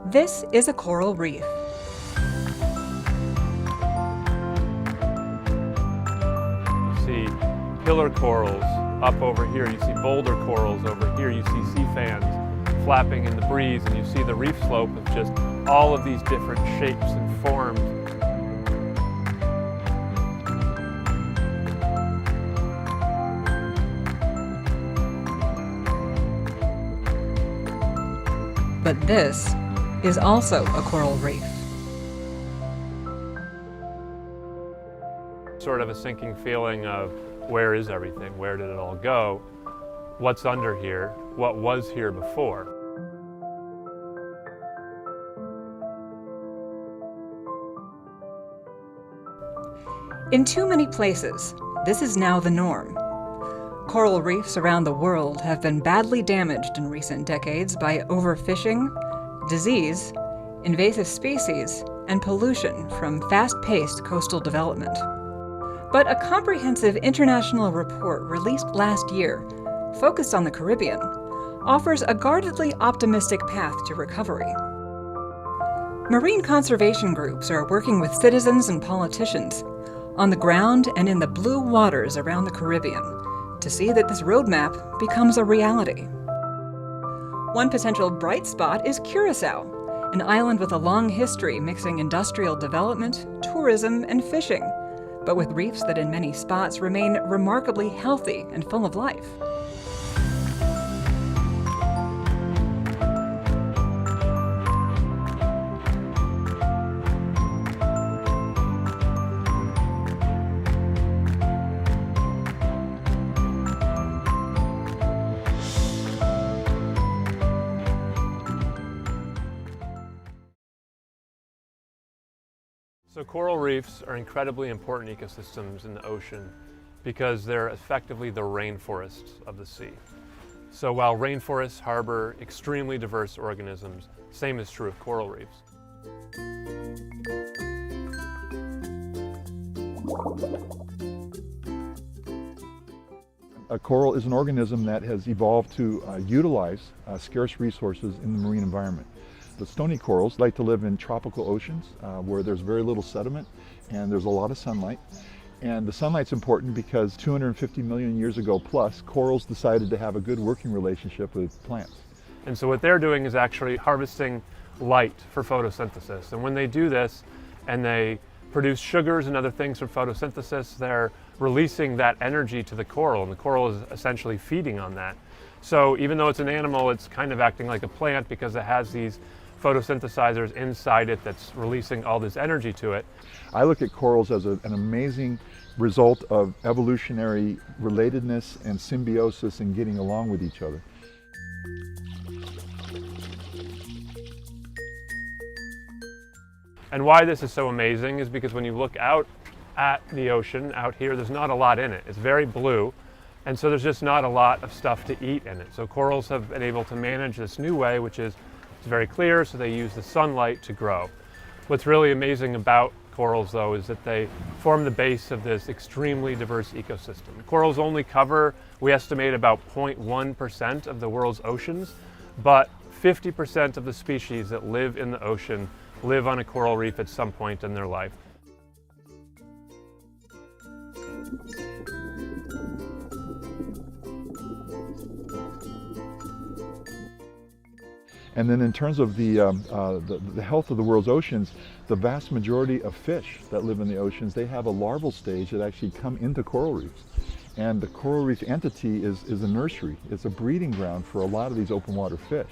This is a coral reef. You see pillar corals up over here, you see boulder corals over here, you see sea fans flapping in the breeze, and you see the reef slope of just all of these different shapes and forms. But this is also a coral reef. Sort of a sinking feeling of where is everything? Where did it all go? What's under here? What was here before? In too many places, this is now the norm. Coral reefs around the world have been badly damaged in recent decades by overfishing, disease, invasive species, and pollution from fast-paced coastal development. But a comprehensive international report released last year, focused on the Caribbean, offers a guardedly optimistic path to recovery. Marine conservation groups are working with citizens and politicians on the ground and in the blue waters around the Caribbean to see that this roadmap becomes a reality. One potential bright spot is Curaçao, an island with a long history mixing industrial development, tourism, and fishing, but with reefs that in many spots remain remarkably healthy and full of life. So coral reefs are incredibly important ecosystems in the ocean because they're effectively the rainforests of the sea. So while rainforests harbor extremely diverse organisms, same is true of coral reefs. A coral is an organism that has evolved to utilize scarce resources in the marine environment. The stony corals like to live in tropical oceans where there's very little sediment and there's a lot of sunlight. And the sunlight's important because 250 million years ago plus, corals decided to have a good working relationship with plants. And so what they're doing is actually harvesting light for photosynthesis. And when they do this and they produce sugars and other things from photosynthesis, they're releasing that energy to the coral, and the coral is essentially feeding on that. So even though it's an animal, it's kind of acting like a plant because it has these photosynthesizers inside it that's releasing all this energy to it. I look at corals as an amazing result of evolutionary relatedness and symbiosis and getting along with each other. And why this is so amazing is because when you look out at the ocean out here, there's not a lot in it. It's very blue, and so there's just not a lot of stuff to eat in it. So corals have been able to manage this new way, which is it's very clear, so they use the sunlight to grow. What's really amazing about corals, though, is that they form the base of this extremely diverse ecosystem. Corals only cover, we estimate, about 0.1% of the world's oceans, but 50% of the species that live in the ocean live on a coral reef at some point in their life. And then in terms of the health of the world's oceans, the vast majority of fish that live in the oceans, they have a larval stage that actually come into coral reefs. And the coral reef entity is a nursery. It's a breeding ground for a lot of these open water fish.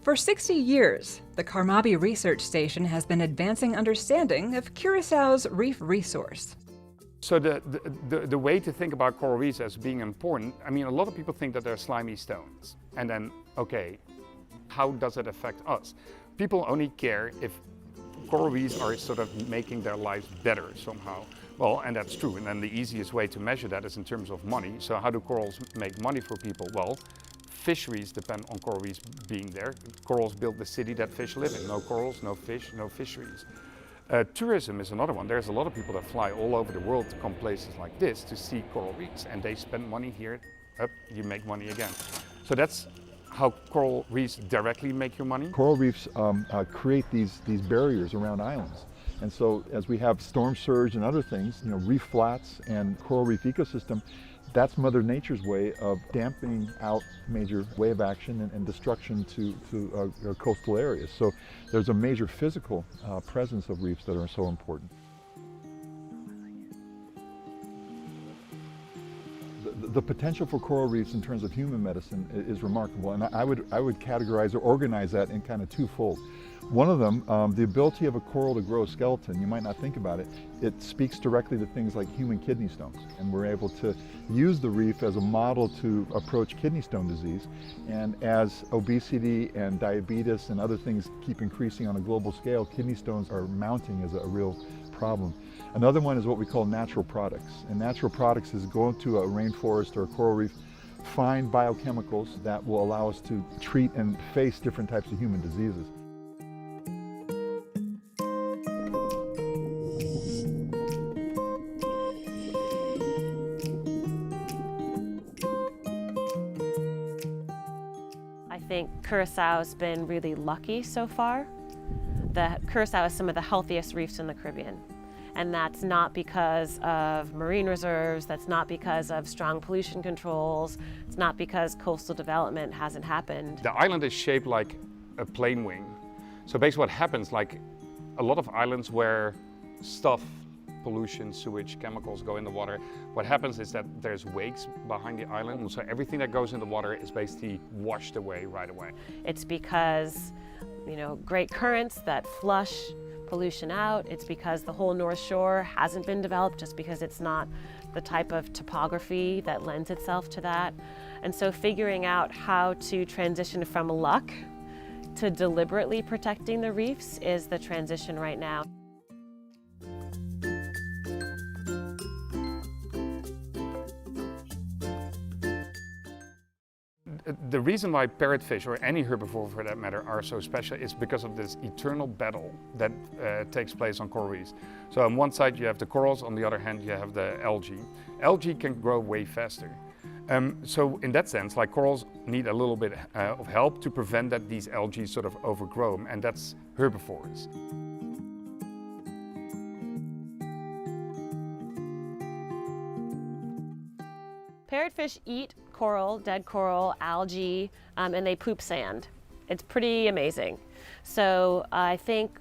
For 60 years, the Carmabi Research Station has been advancing understanding of Curaçao's reef resource. So the way to think about coral reefs as being important, I mean, a lot of people think that they're slimy stones. And then, okay, how does it affect us? People only care if coral reefs are sort of making their lives better somehow. Well, and that's true. And then the easiest way to measure that is in terms of money. So how do corals make money for people? Well, fisheries depend on coral reefs being there. Corals build the city that fish live in. No corals, no fish, no fisheries. Tourism is another one. There's a lot of people that fly all over the world to come places like this to see coral reefs, and they spend money here, you make money again. So that's how coral reefs directly make you money? Coral reefs create these barriers around islands. And so as we have storm surge and other things, reef flats and coral reef ecosystem, that's Mother Nature's way of dampening out major wave action and destruction to coastal areas. So there's a major physical presence of reefs that are so important. The potential for coral reefs in terms of human medicine is remarkable, and I would categorize or organize that in kind of twofold. One of them, the ability of a coral to grow a skeleton. You might not think about it. It speaks directly to things like human kidney stones, and we're able to use the reef as a model to approach kidney stone disease. And as obesity and diabetes and other things keep increasing on a global scale, kidney stones are mounting as a real problem. Another one is what we call natural products. And natural products is going to a rainforest or a coral reef, find biochemicals that will allow us to treat and face different types of human diseases. I think Curaçao's been really lucky so far. Curaçao has some of the healthiest reefs in the Caribbean. And that's not because of marine reserves, that's not because of strong pollution controls, it's not because coastal development hasn't happened. The island is shaped like a plane wing. So basically what happens, like a lot of islands where stuff, pollution, sewage, chemicals go in the water, what happens is that there's wakes behind the island. So everything that goes in the water is basically washed away right away. It's because, great currents that flush pollution out. It's because the whole North Shore hasn't been developed, just because it's not the type of topography that lends itself to that. And so figuring out how to transition from luck to deliberately protecting the reefs is the transition right now. The reason why parrotfish, or any herbivore for that matter, are so special is because of this eternal battle that takes place on coral reefs. So on one side you have the corals, on the other hand you have the algae. Algae can grow way faster. So in that sense, like, corals need a little bit of help to prevent that these algae sort of overgrow, and that's herbivores. Parrotfish eat coral, dead coral, algae, and they poop sand. It's pretty amazing. So I think,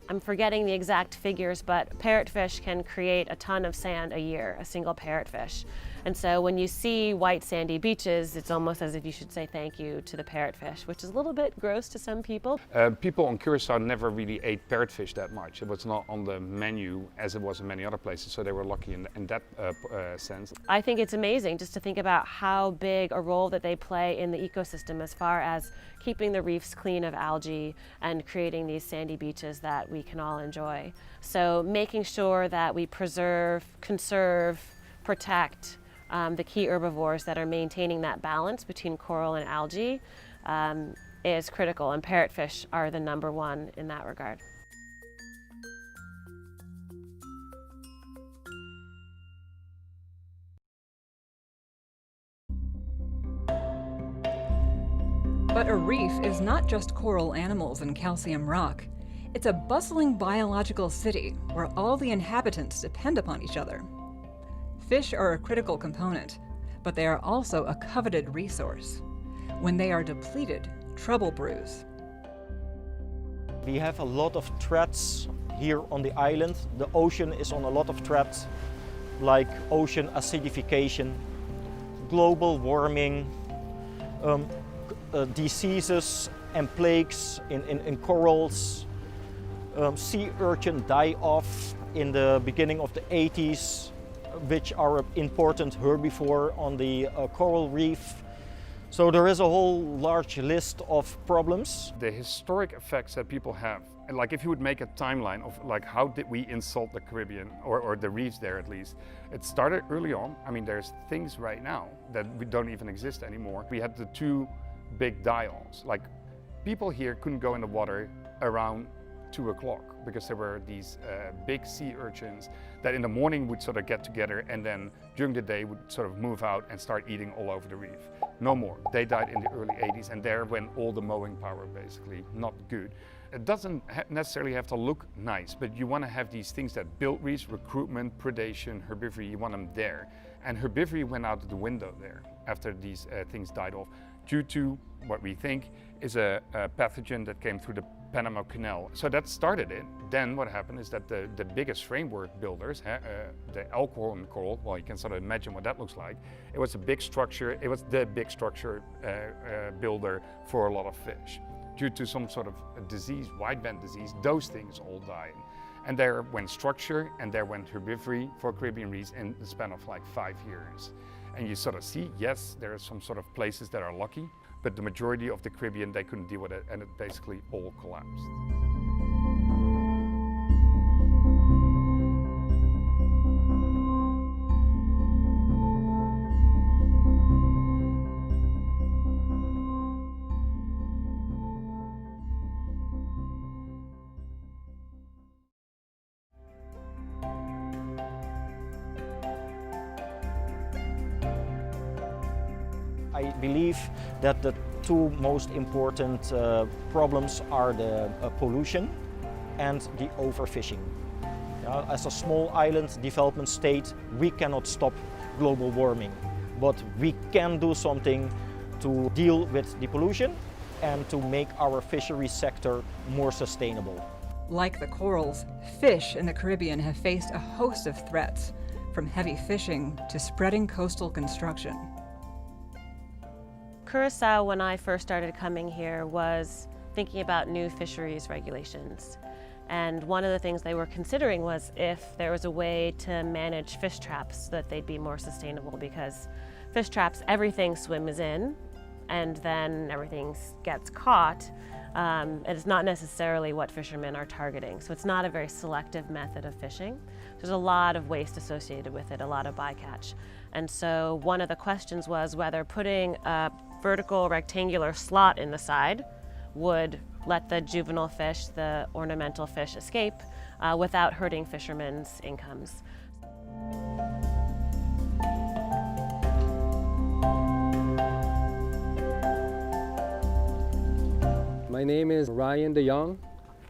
I'm forgetting the exact figures, but parrotfish can create a ton of sand a year, a single parrotfish. And so when you see white sandy beaches, it's almost as if you should say thank you to the parrotfish, which is a little bit gross to some people. People on Curaçao never really ate parrotfish that much. It was not on the menu as it was in many other places, so they were lucky in that sense. I think it's amazing just to think about how big a role that they play in the ecosystem as far as keeping the reefs clean of algae and creating these sandy beaches that we can all enjoy. So making sure that we preserve, conserve, protect the key herbivores that are maintaining that balance between coral and algae is critical, and parrotfish are the #1 in that regard. But a reef is not just coral animals and calcium rock. It's a bustling biological city where all the inhabitants depend upon each other. Fish are a critical component, but they are also a coveted resource. When they are depleted, trouble brews. We have a lot of threats here on the island. The ocean is on a lot of threats, like ocean acidification, global warming, diseases and plagues in corals. Sea urchin die-off in the beginning of the 80s, which are an important herbivore on the coral reef. So there is a whole large list of problems. The historic effects that people have, and like if you would make a timeline of like how did we insult the Caribbean, or the reefs there at least, it started early on. I mean, there's things right now that we don't even exist anymore. We had the 2 big die-offs. Like, people here couldn't go in the water around 2 o'clock, because there were these big sea urchins that in the morning would sort of get together and then during the day would sort of move out and start eating all over the reef. No more. They died in the early 80s, and there went all the mowing power, basically not good. It doesn't necessarily have to look nice, but you want to have these things that build reefs, recruitment, predation, herbivory, you want them there. And herbivory went out of the window there after these things died off, due to what we think is a pathogen that came through the Panama Canal. So that started it. Then what happened is that the biggest framework builders, the elkhorn coral, well, you can sort of imagine what that looks like. It was a big structure, it was the big structure builder for a lot of fish. Due to some sort of a disease, wideband disease, those things all died. And there went structure and there went herbivory for Caribbean reefs in the span of like 5 years. And you sort of see, yes, there are some sort of places that are lucky, but the majority of the Caribbean, they couldn't deal with it, and it basically all collapsed. I believe that the two most important problems are the pollution and the overfishing. As a small island development state, we cannot stop global warming, but we can do something to deal with the pollution and to make our fishery sector more sustainable. Like the corals, fish in the Caribbean have faced a host of threats, from heavy fishing to spreading coastal construction. Curaçao, when I first started coming here, was thinking about new fisheries regulations. And one of the things they were considering was if there was a way to manage fish traps so that they'd be more sustainable, because fish traps, everything swims in and then everything gets caught. It's not necessarily what fishermen are targeting. So it's not a very selective method of fishing. There's a lot of waste associated with it, a lot of bycatch. And so one of the questions was whether putting a vertical rectangular slot in the side would let the juvenile fish, the ornamental fish, escape without hurting fishermen's incomes. My name is Ryan de Jong.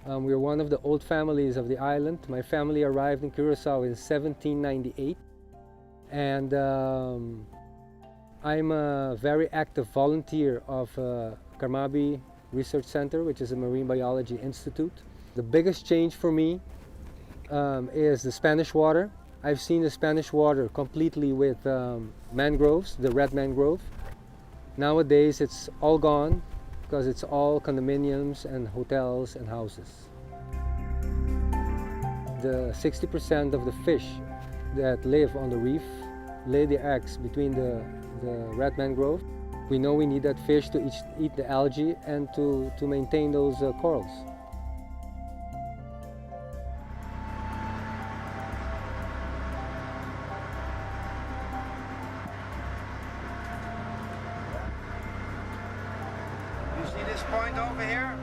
We're one of the old families of the island. My family arrived in Curaçao in 1798. And I'm a very active volunteer of Carmabi Research Center, which is a marine biology institute. The biggest change for me is the Spanish water. I've seen the Spanish water completely with mangroves, the red mangrove. Nowadays it's all gone because it's all condominiums and hotels and houses. The 60% of the fish that live on the reef lay their eggs between the red mangrove. We know we need that fish to eat the algae and to maintain those corals. You see this point over here?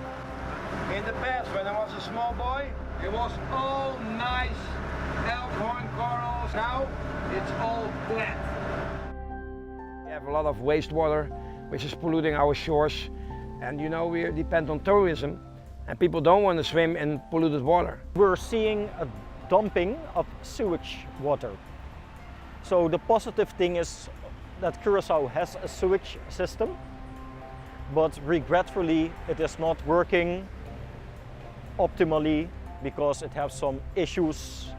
In the past, when I was a small boy, it was all nice elkhorn corals. Now it's all flat. We have a lot of wastewater which is polluting our shores, and you know we depend on tourism and people don't want to swim in polluted water. We're seeing a dumping of sewage water. So the positive thing is that Curaçao has a sewage system, but regretfully it is not working optimally because it has some issues.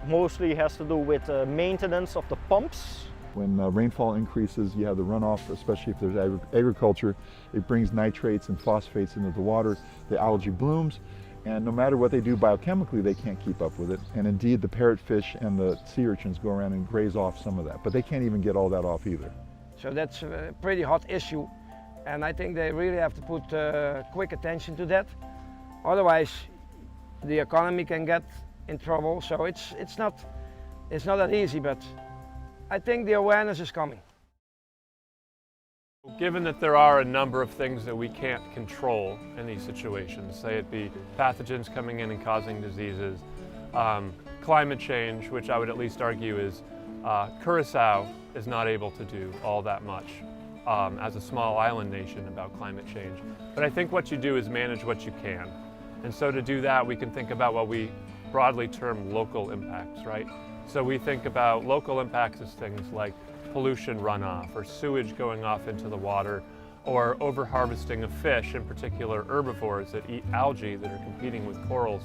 Mostly has to do with maintenance of the pumps. When rainfall increases, you have the runoff, especially if there's agriculture. It brings nitrates and phosphates into the water. The algae blooms, and no matter what they do biochemically, they can't keep up with it. And indeed, the parrotfish and the sea urchins go around and graze off some of that, but they can't even get all that off either. So that's a pretty hot issue, and I think they really have to put quick attention to that. Otherwise, the economy can get in trouble. So it's not that easy, but I think the awareness is coming. Given that there are a number of things that we can't control in these situations, say it be pathogens coming in and causing diseases, climate change, which I would at least argue is Curaçao is not able to do all that much as a small island nation about climate change. But I think what you do is manage what you can. And so to do that, we can think about what we broadly term local impacts, right? So we think about local impacts as things like pollution runoff or sewage going off into the water or overharvesting of fish, in particular herbivores that eat algae that are competing with corals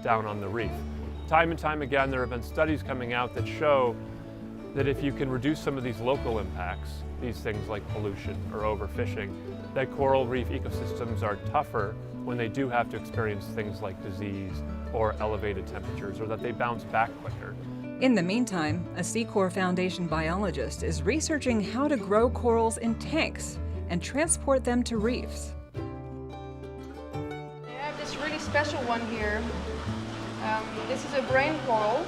down on the reef. Time and time again, there have been studies coming out that show that if you can reduce some of these local impacts, these things like pollution or overfishing, that coral reef ecosystems are tougher when they do have to experience things like disease or elevated temperatures, or that they bounce back quicker. In the meantime, a Sea Corps Foundation biologist is researching how to grow corals in tanks and transport them to reefs. I have this really special one here. This is a brain coral.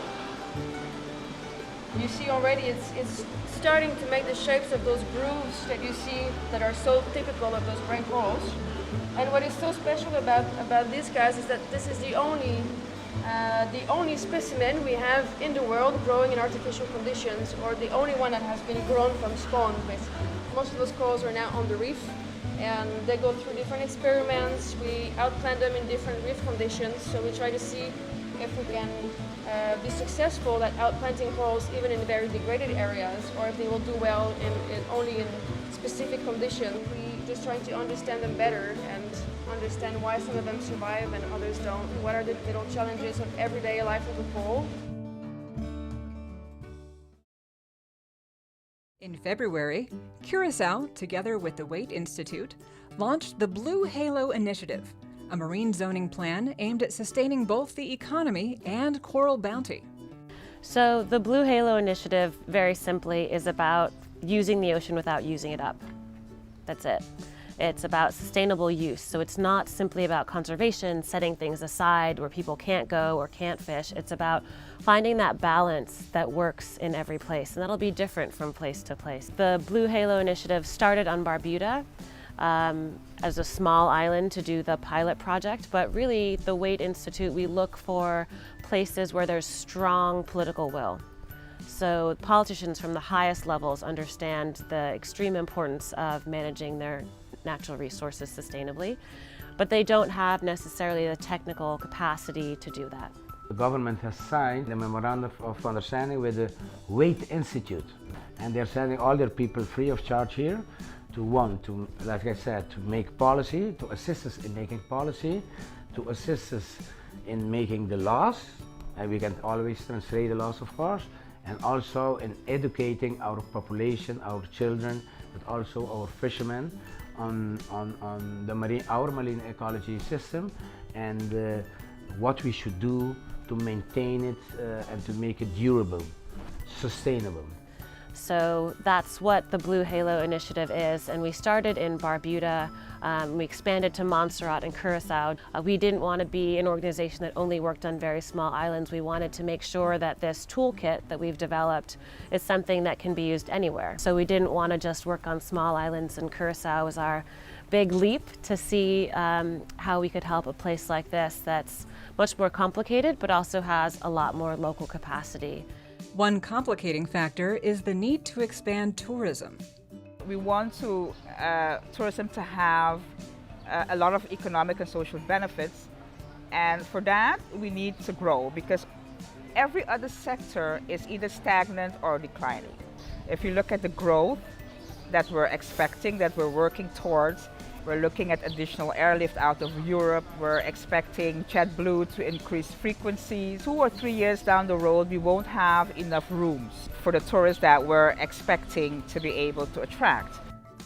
You see already it's starting to make the shapes of those grooves that you see that are so typical of those brain corals. And what is so special about these guys is that this is the only specimen we have in the world growing in artificial conditions, or the only one that has been grown from spawn, basically. Most of those corals are now on the reef, and they go through different experiments. We outplant them in different reef conditions, so we try to see if we can be successful at outplanting corals even in very degraded areas, or if they will do well only in specific conditions. We just trying to understand them better and understand why some of them survive and others don't. What are the little challenges of everyday life of a coral? In February, Curaçao, together with the Waite Institute, launched the Blue Halo Initiative, a marine zoning plan aimed at sustaining both the economy and coral bounty. So the Blue Halo Initiative, very simply, is about using the ocean without using it up. That's it. It's about sustainable use. So it's not simply about conservation, setting things aside where people can't go or can't fish. It's about finding that balance that works in every place, and that'll be different from place to place. The Blue Halo Initiative started on Barbuda as a small island to do the pilot project, but really the Waite Institute, we look for places where there's strong political will. So politicians from the highest levels understand the extreme importance of managing their natural resources sustainably, but they don't have necessarily the technical capacity to do that. The government has signed a memorandum of understanding with the Waite Institute, and they're sending all their people free of charge here to like I said, to make policy, to assist us in making policy, to assist us in making the laws, and we can always translate the laws, of course, and also in educating our population, our children, but also our fishermen on our marine ecology system, and what we should do to maintain it and to make it durable, sustainable. So that's what the Blue Halo Initiative is, and we started in Barbuda, we expanded to Montserrat and Curaçao. We didn't want to be an organization that only worked on very small islands. We wanted to make sure that this toolkit that we've developed is something that can be used anywhere. So we didn't want to just work on small islands, and Curaçao was our big leap to see how we could help a place like this that's much more complicated but also has a lot more local capacity. One complicating factor is the need to expand tourism. We want tourism to have a lot of economic and social benefits, and for that we need to grow, because every other sector is either stagnant or declining. If you look at the growth that we're expecting, that we're working towards, we're looking at additional airlift out of Europe. We're expecting JetBlue to increase frequencies. 2 or 3 years down the road, we won't have enough rooms for the tourists that we're expecting to be able to attract.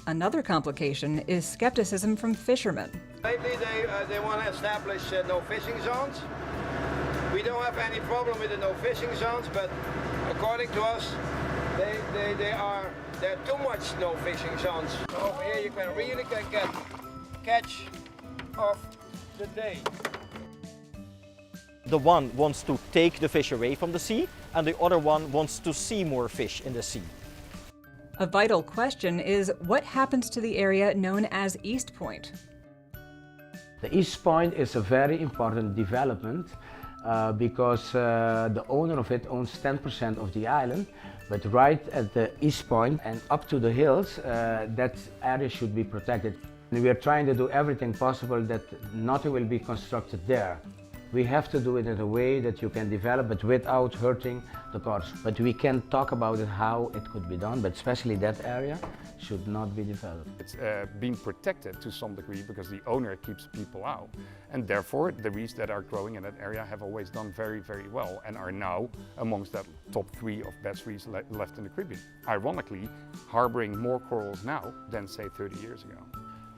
Another complication is skepticism from fishermen. Lately they want to establish no fishing zones. We don't have any problem with the no fishing zones, but according to us, there are too much no fishing zones. So over here you can really get catch of the day. The one wants to take the fish away from the sea, and the other one wants to see more fish in the sea. A vital question is what happens to the area known as East Point? The East Point is a very important development because the owner of it owns 10% of the island, but right at the East Point and up to the hills, that area should be protected. We are trying to do everything possible that nothing will be constructed there. We have to do it in a way that you can develop it without hurting the coast. But we can talk about it, how it could be done, but especially that area should not be developed. It's being protected to some degree because the owner keeps people out. And therefore, the reefs that are growing in that area have always done very, very well and are now amongst that top 3 of best reefs left in the Caribbean. Ironically, harboring more corals now than, say, 30 years ago.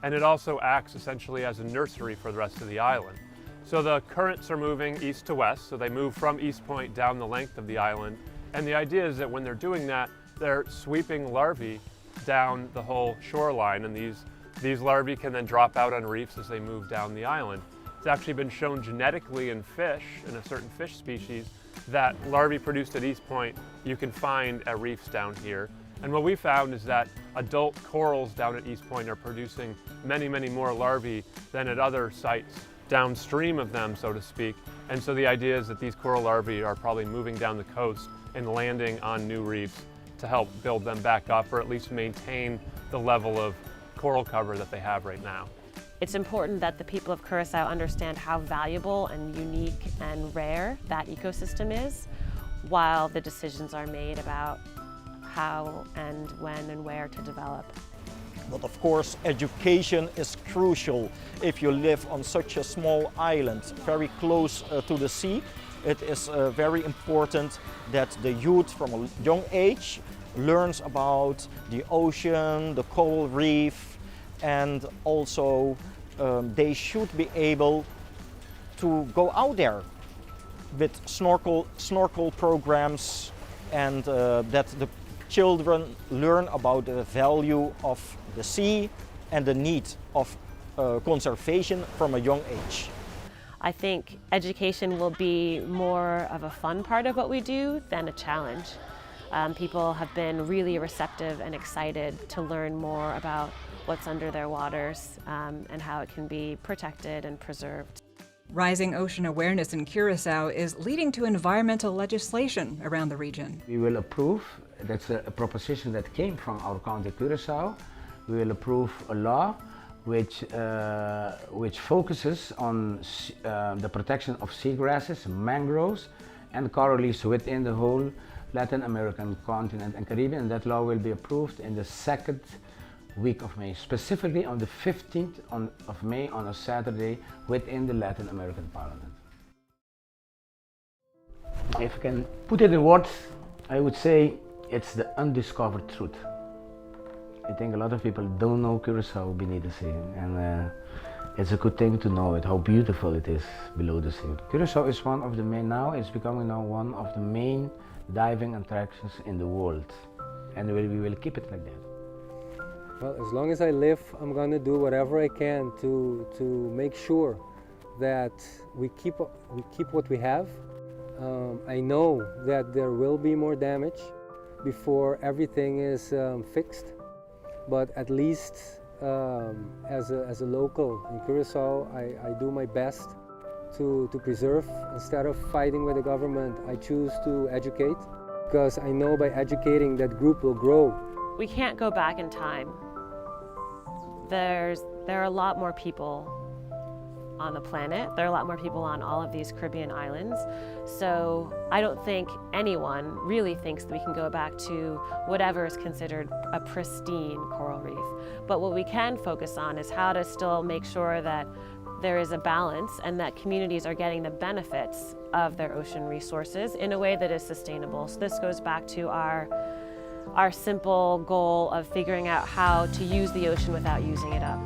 And it also acts essentially as a nursery for the rest of the island. So the currents are moving east to west, so they move from East Point down the length of the island. And the idea is that when they're doing that, they're sweeping larvae down the whole shoreline, and these larvae can then drop out on reefs as they move down the island. It's actually been shown genetically in fish, in a certain fish species, that larvae produced at East Point you can find at reefs down here. And what we found is that adult corals down at East Point are producing many, many more larvae than at other sites downstream of them, so to speak. And so the idea is that these coral larvae are probably moving down the coast and landing on new reefs to help build them back up, or at least maintain the level of coral cover that they have right now. It's important that the people of Curaçao understand how valuable and unique and rare that ecosystem is, while the decisions are made about how and when and where to develop. But of course, education is crucial. If you live on such a small island, very close to the sea, it is very important that the youth from a young age learns about the ocean, the coral reef, and also they should be able to go out there with snorkel programs, and that the children learn about the value of the sea and the need of conservation from a young age. I think education will be more of a fun part of what we do than a challenge. People have been really receptive and excited to learn more about what's under their waters and how it can be protected and preserved. Rising ocean awareness in Curaçao is leading to environmental legislation around the region. We will approve, that's a proposition that came from our country, Curaçao. We will approve a law which focuses on the protection of seagrasses, mangroves, and coral reefs within the whole Latin American continent and Caribbean. And that law will be approved in the second week of May, specifically on the 15th of May on a Saturday within the Latin American Parliament. If I can put it in words, I would say it's the undiscovered truth. I think a lot of people don't know Curaçao beneath the sea, and it's a good thing to know it, how beautiful it is below the sea. Curaçao is one of the main, now it's becoming now one of the main diving attractions in the world, and we will keep it like that. Well, as long as I live, I'm going to do whatever I can to make sure that we keep what we have. I know that there will be more damage before everything is fixed, but at least as a local in Curaçao, I do my best to preserve. Instead of fighting with the government, I choose to educate, because I know by educating that group will grow. We can't go back in time. There are a lot more people on the planet. There are a lot more people on all of these Caribbean islands. So I don't think anyone really thinks that we can go back to whatever is considered a pristine coral reef. But what we can focus on is how to still make sure that there is a balance and that communities are getting the benefits of their ocean resources in a way that is sustainable. So this goes back to our simple goal of figuring out how to use the ocean without using it up.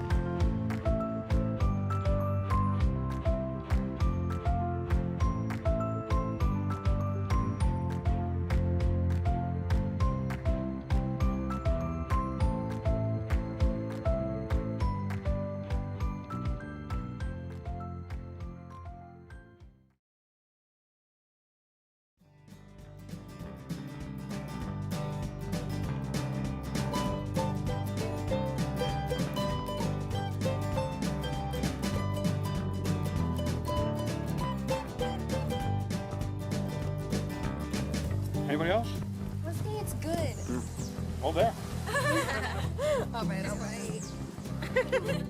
Anybody else? Luskay, it's good. All there. All right, all right.